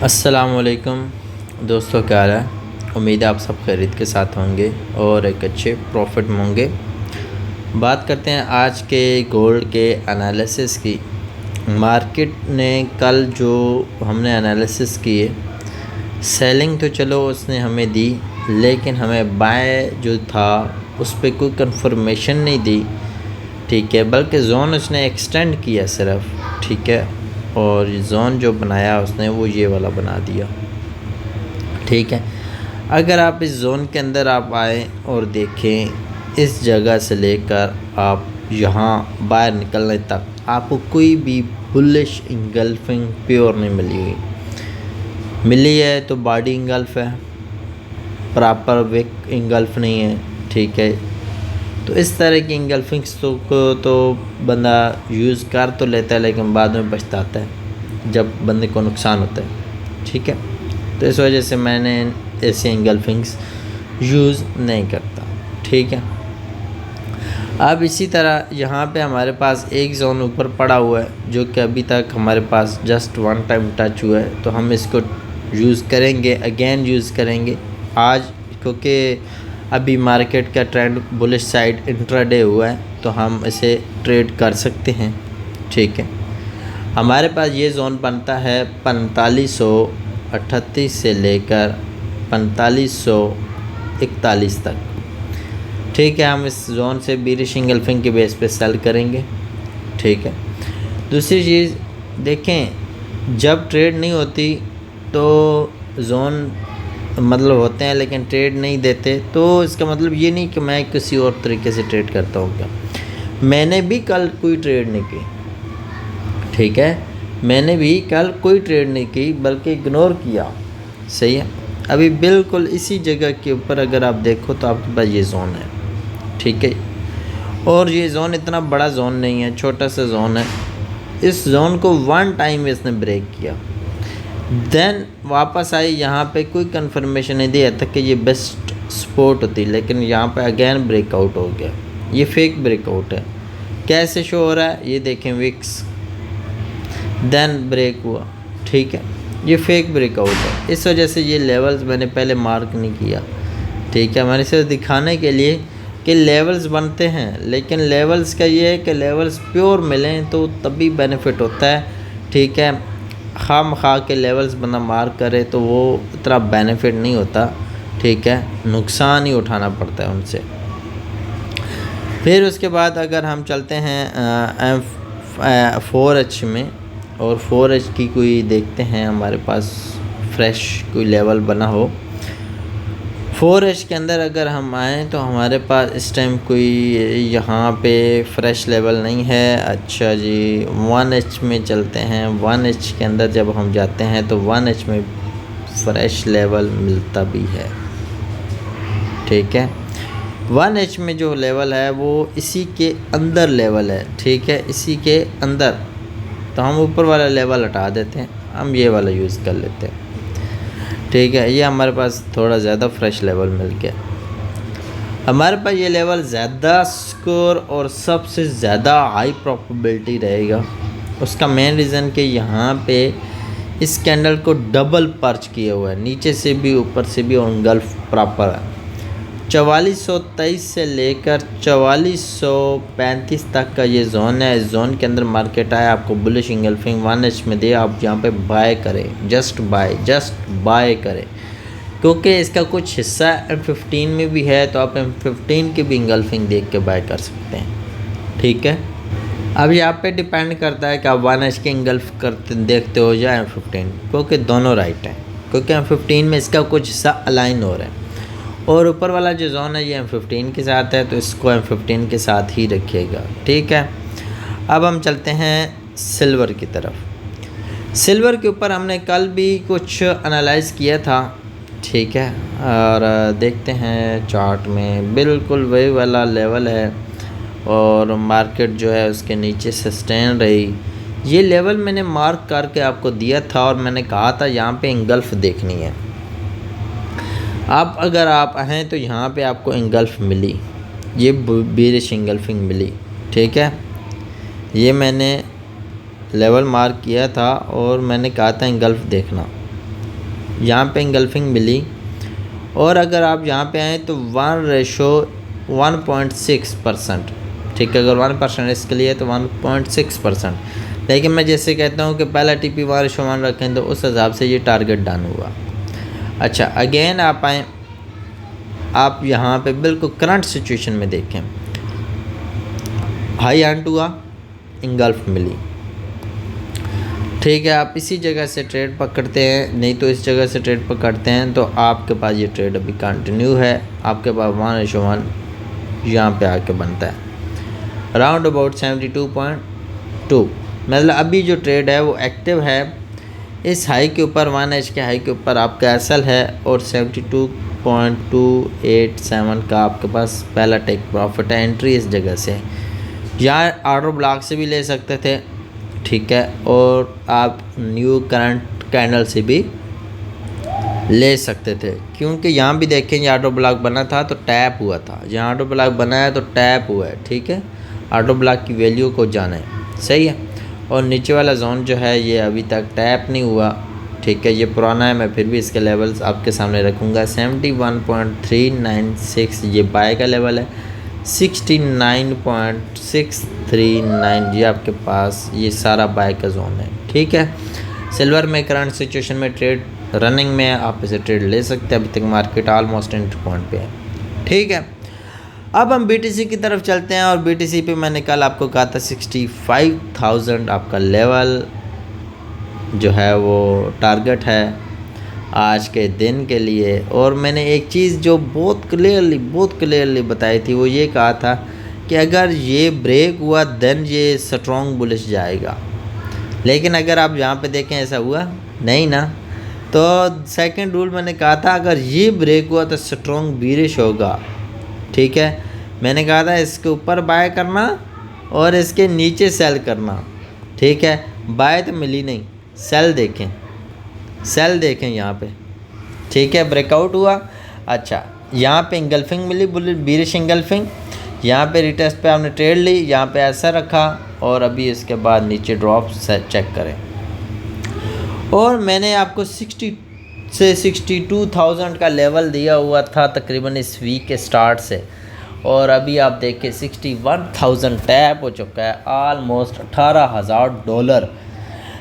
अस्सलामुअलैकुम दोस्तों, क्या हाल है। उम्मीद है आप सब खैरियत के साथ होंगे और एक अच्छे प्रॉफिट में होंगे। बात करते हैं आज के गोल्ड के एनालिसिस की। मार्केट ने कल जो हमने एनालिसिस किए, सेलिंग तो चलो उसने हमें दी, लेकिन हमें बाय जो था उस पर कोई कंफर्मेशन नहीं दी, ठीक है। बल्कि जोन उसने एक्सटेंड किया सिर्फ, ठीक है। और जोन जो बनाया उसने वो ये वाला बना दिया, ठीक है। अगर आप इस जोन के अंदर आप आए और देखें, इस जगह से लेकर आप यहाँ बाहर निकलने तक आपको कोई भी बुलिश इंगल्फिंग प्योर नहीं मिली हुई। मिली है तो बॉडी इंगल्फ है, प्रॉपर विक इंगल्फ नहीं है, ठीक है। तो इस तरह की इंगल्फिंग्स को तो बंदा यूज़ कर तो लेता है, लेकिन बाद में पछताता है जब बंदे को नुकसान होता है, ठीक है। तो इस वजह से मैंने ऐसी इंगल्फिंग्स यूज़ नहीं करता, ठीक है। अब इसी तरह यहाँ पे हमारे पास एक जोन ऊपर पड़ा हुआ है जो कि अभी तक हमारे पास जस्ट वन टाइम टच हुआ है, तो हम इसको यूज़ करेंगे, अगेन यूज़ करेंगे आज, क्योंकि अभी मार्केट का ट्रेंड बुलिश साइड इंट्राडे हुआ है, तो हम इसे ट्रेड कर सकते हैं, ठीक है। हमारे पास ये जोन बनता है 4538 से लेकर 4541 तक, ठीक है। हम इस जोन से बीरिश इंगल्फिंग के बेस पे सेल करेंगे, ठीक है। दूसरी चीज़ देखें, जब ट्रेड नहीं होती तो जोन मतलब होते हैं लेकिन ट्रेड नहीं देते, तो इसका मतलब ये नहीं कि मैं किसी और तरीके से ट्रेड करता हूँ। क्या मैंने भी कल कोई ट्रेड नहीं की, ठीक है। मैंने भी कल कोई ट्रेड नहीं की बल्कि इग्नोर किया, सही है। अभी बिल्कुल इसी जगह के ऊपर अगर आप देखो तो आपके पास ये जोन है, ठीक है। और ये जोन इतना बड़ा जोन नहीं है, छोटा सा जोन है। इस जोन को वन टाइम इसने ब्रेक किया, देन वापस आई, यहाँ पे कोई कंफर्मेशन नहीं दिया तक कि ये बेस्ट सपोर्ट होती, लेकिन यहाँ पे अगेन ब्रेकआउट हो गया। ये फेक ब्रेकआउट है। कैसे शो हो रहा है ये देखें, विक्स देन ब्रेक हुआ, ठीक है। ये फेक ब्रेकआउट है, इस वजह से ये लेवल्स मैंने पहले मार्क नहीं किया, ठीक है। मैंने सिर्फ दिखाने के लिए कि लेवल्स बनते हैं, लेकिन लेवल्स का ये है कि लेवल्स प्योर मिलें तो तभी बेनिफिट होता है, ठीक है। खाम खा के लेवल्स बंदा मार्क करे तो वो इतना बेनिफिट नहीं होता, ठीक है। नुकसान ही उठाना पड़ता है उनसे। फिर उसके बाद अगर हम चलते हैं 4H में, और 4H की कोई देखते हैं हमारे पास फ्रेश कोई लेवल बना हो। 4H के अंदर अगर हम आएँ तो हमारे पास इस टाइम कोई यहाँ पे फ्रेश लेवल नहीं है। अच्छा जी, 1H में चलते हैं। 1H के अंदर जब हम जाते हैं तो 1H में फ्रेश लेवल मिलता भी है, ठीक है। 1H में जो लेवल है वो इसी के अंदर लेवल है, ठीक है, इसी के अंदर। तो हम ऊपर वाला लेवल हटा देते हैं, हम ये वाला यूज़ कर लेते हैं, ठीक है। ये हमारे पास थोड़ा ज़्यादा फ्रेश लेवल मिल गया। हमारे पास ये लेवल ज़्यादा स्कोर और सबसे ज़्यादा हाई प्रोबेबिलिटी रहेगा। उसका मेन रीज़न कि यहाँ पे इस कैंडल को डबल पर्च किया हुआ है, नीचे से भी ऊपर से भी, और गल्फ प्रॉपर है। 4423 से लेकर 4435 तक का ये जोन है। इस जोन के अंदर मार्केट आया, आपको बुलिश इंगल्फिंग 1H में दे, आप यहाँ पे बाय करें, जस्ट बाय करें, क्योंकि इसका कुछ हिस्सा M15 में भी है, तो आप M15 की भी इंगल्फिंग देख के बाय कर सकते हैं, ठीक है। अब यहाँ पे डिपेंड करता है कि आप 1H के इंगल्फ करते देखते हो या M15, क्योंकि दोनों राइट हैं, क्योंकि M15 में इसका कुछ हिस्सा अलाइन हो रहा है, और ऊपर वाला जो जोन है ये M15 के साथ है, तो इसको M15 के साथ ही रखिएगा, ठीक है। अब हम चलते हैं सिल्वर की तरफ। सिल्वर के ऊपर हमने कल भी कुछ एनालाइज किया था, ठीक है। और देखते हैं चार्ट में बिल्कुल वही वाला लेवल है, और मार्केट जो है उसके नीचे सस्टेन रही। ये लेवल मैंने मार्क करके आपको दिया था, और मैंने कहा था यहाँ पे इंगल्फ देखनी है। अब अगर आप हैं तो यहाँ पे आपको इंगल्फ मिली, ये बीरिश इंगल्फिंग मिली, ठीक है। ये मैंने लेवल मार्क किया था और मैंने कहा था इंगल्फ देखना, यहाँ पे इंगल्फिंग मिली, और अगर आप यहाँ पे आएँ तो 1:1.6%, ठीक है। अगर 1% इसके लिए तो 1.6%, लेकिन मैं जैसे कहता हूँ कि पहला TP 1:1 रखें तो उस हिसाब से ये टारगेट डन हुआ। अच्छा, अगेन आप आएँ, आप यहाँ पे बिल्कुल करंट सिचुएशन में देखें, हाई एंड हुआ, इंगल्फ मिली, ठीक है। आप इसी जगह से ट्रेड पकड़ते हैं, नहीं तो इस जगह से ट्रेड पकड़ते हैं, तो आपके पास ये ट्रेड अभी कंटिन्यू है। आपके पास 1:1 यहाँ पे आके बनता है राउंड अबाउट 72.2, मतलब अभी जो ट्रेड है वो एक्टिव है। इस हाई के ऊपर 1H के हाई के ऊपर आपका एसएल है, और 72.287 का आपके पास पहला टेक प्रॉफिट है। एंट्री इस जगह से, यहाँ ऑर्डर ब्लॉक से भी ले सकते थे, ठीक है, और आप न्यू करंट कैंडल से भी ले सकते थे, क्योंकि यहाँ भी देखें ये ऑर्डर ब्लॉक बना था तो टैप हुआ था। यहाँ ऑर्डर ब्लॉक बना है तो टैप हुआ है, ठीक है। ऑर्डर ब्लॉक की वैल्यू को जाने, सही है। और नीचे वाला जोन जो है ये अभी तक टैप नहीं हुआ, ठीक है। ये पुराना है, मैं फिर भी इसके लेवल्स आपके सामने रखूँगा। 71.396 ये बाय का लेवल है, 69.639 ये आपके पास ये सारा बाय का जोन है, ठीक है। सिल्वर में करंट सिचुएशन में ट्रेड रनिंग में है, आप इसे ट्रेड ले सकते हैं। अभी तक मार्केट ऑलमोस्ट एंट्री पॉइंट पे है, ठीक है। अब हम BTC की तरफ चलते हैं, और BTC पे मैंने कल आपको कहा था 65,000 आपका लेवल जो है वो टारगेट है आज के दिन के लिए। और मैंने एक चीज़ जो बहुत क्लियरली बताई थी, वो ये कहा था कि अगर ये ब्रेक हुआ देन ये स्ट्रॉन्ग बुलिश जाएगा। लेकिन अगर आप यहाँ पे देखें ऐसा हुआ नहीं ना, तो सेकंड रूल मैंने कहा था अगर ये ब्रेक हुआ तो स्ट्रॉन्ग बीरिश होगा, ठीक है। मैंने कहा था इसके ऊपर बाय करना और इसके नीचे सेल करना, ठीक है। बाय तो मिली नहीं, सेल देखें यहाँ पे, ठीक है। ब्रेकआउट हुआ, अच्छा यहाँ पे इंगल्फिंग मिली, बीरिश इंगल्फिंग, यहाँ पे रिटेस्ट पे आपने ट्रेड ली, यहाँ पे ऐसा रखा, और अभी इसके बाद नीचे ड्रॉप चेक करें। और मैंने आपको 60 से 62,000 का लेवल दिया हुआ था तकरीबन इस वीक के स्टार्ट से, और अभी आप देखिए 61,000 टैप हो चुका है, ऑलमोस्ट $18,000।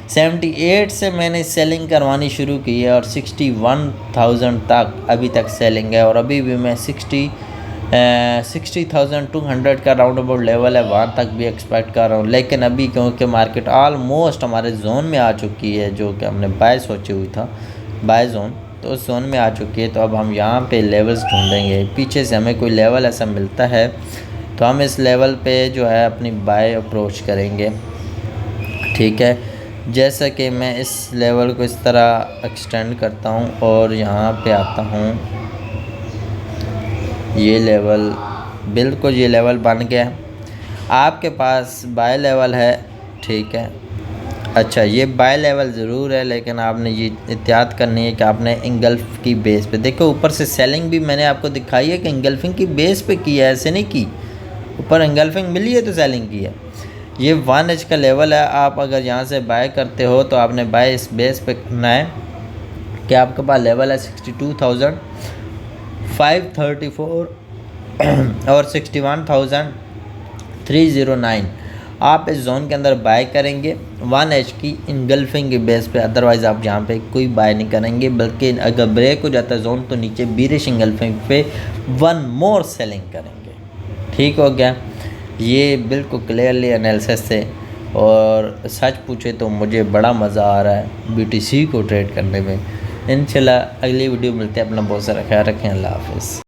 78 से मैंने सेलिंग करवानी शुरू की है, और 61,000 तक अभी तक सेलिंग है। और अभी भी मैं 60,200 का राउंड अबाउट लेवल है, वहाँ तक भी एक्सपेक्ट कर रहा हूँ। लेकिन अभी क्योंकि मार्केट ऑलमोस्ट हमारे जोन में आ चुकी है, जो कि हमने बाय सोची हुई था, बाय जोन, तो उस जोन में आ चुकी है। तो अब हम यहाँ पे लेवल्स ढूंढेंगे, पीछे से हमें कोई लेवल ऐसा मिलता है तो हम इस लेवल पे जो है अपनी बाय अप्रोच करेंगे, ठीक है। जैसा कि मैं इस लेवल को इस तरह एक्सटेंड करता हूँ और यहाँ पे आता हूँ, ये लेवल बिल्कुल ये लेवल बन गया, आपके पास बाय लेवल है, ठीक है। अच्छा, ये बाय लेवल ज़रूर है, लेकिन आपने ये एहतियात करनी है कि आपने इंगल्फ की बेस पे, देखो ऊपर से सेलिंग भी मैंने आपको दिखाई है कि इंगल्फिंग की बेस पे की है, ऐसे नहीं की। ऊपर इंगल्फिंग मिली है तो सेलिंग की है। ये 1H का लेवल है, आप अगर यहाँ से बाय करते हो तो आपने बाय इस बेस पे करना है कि आपके पास लेवल है 62,534 और 61,309। आप इस जोन के अंदर बाय करेंगे 1H की इंगल्फिंग के बेस पे, अदरवाइज़ आप यहाँ पे कोई बाय नहीं करेंगे। बल्कि अगर ब्रेक हो जाता है जोन तो नीचे बीरिश इंगल्फिंग पे 1 मोर सेलिंग करेंगे, ठीक हो गया। ये बिल्कुल क्लियरली एनालिसिस से, और सच पूछे तो मुझे बड़ा मज़ा आ रहा है BTC को ट्रेड करने में। इंशाल्लाह अगली वीडियो मिलते हैं, अपना बहुत सारा ख्याल रखें, अल्लाह हाफ़िज़।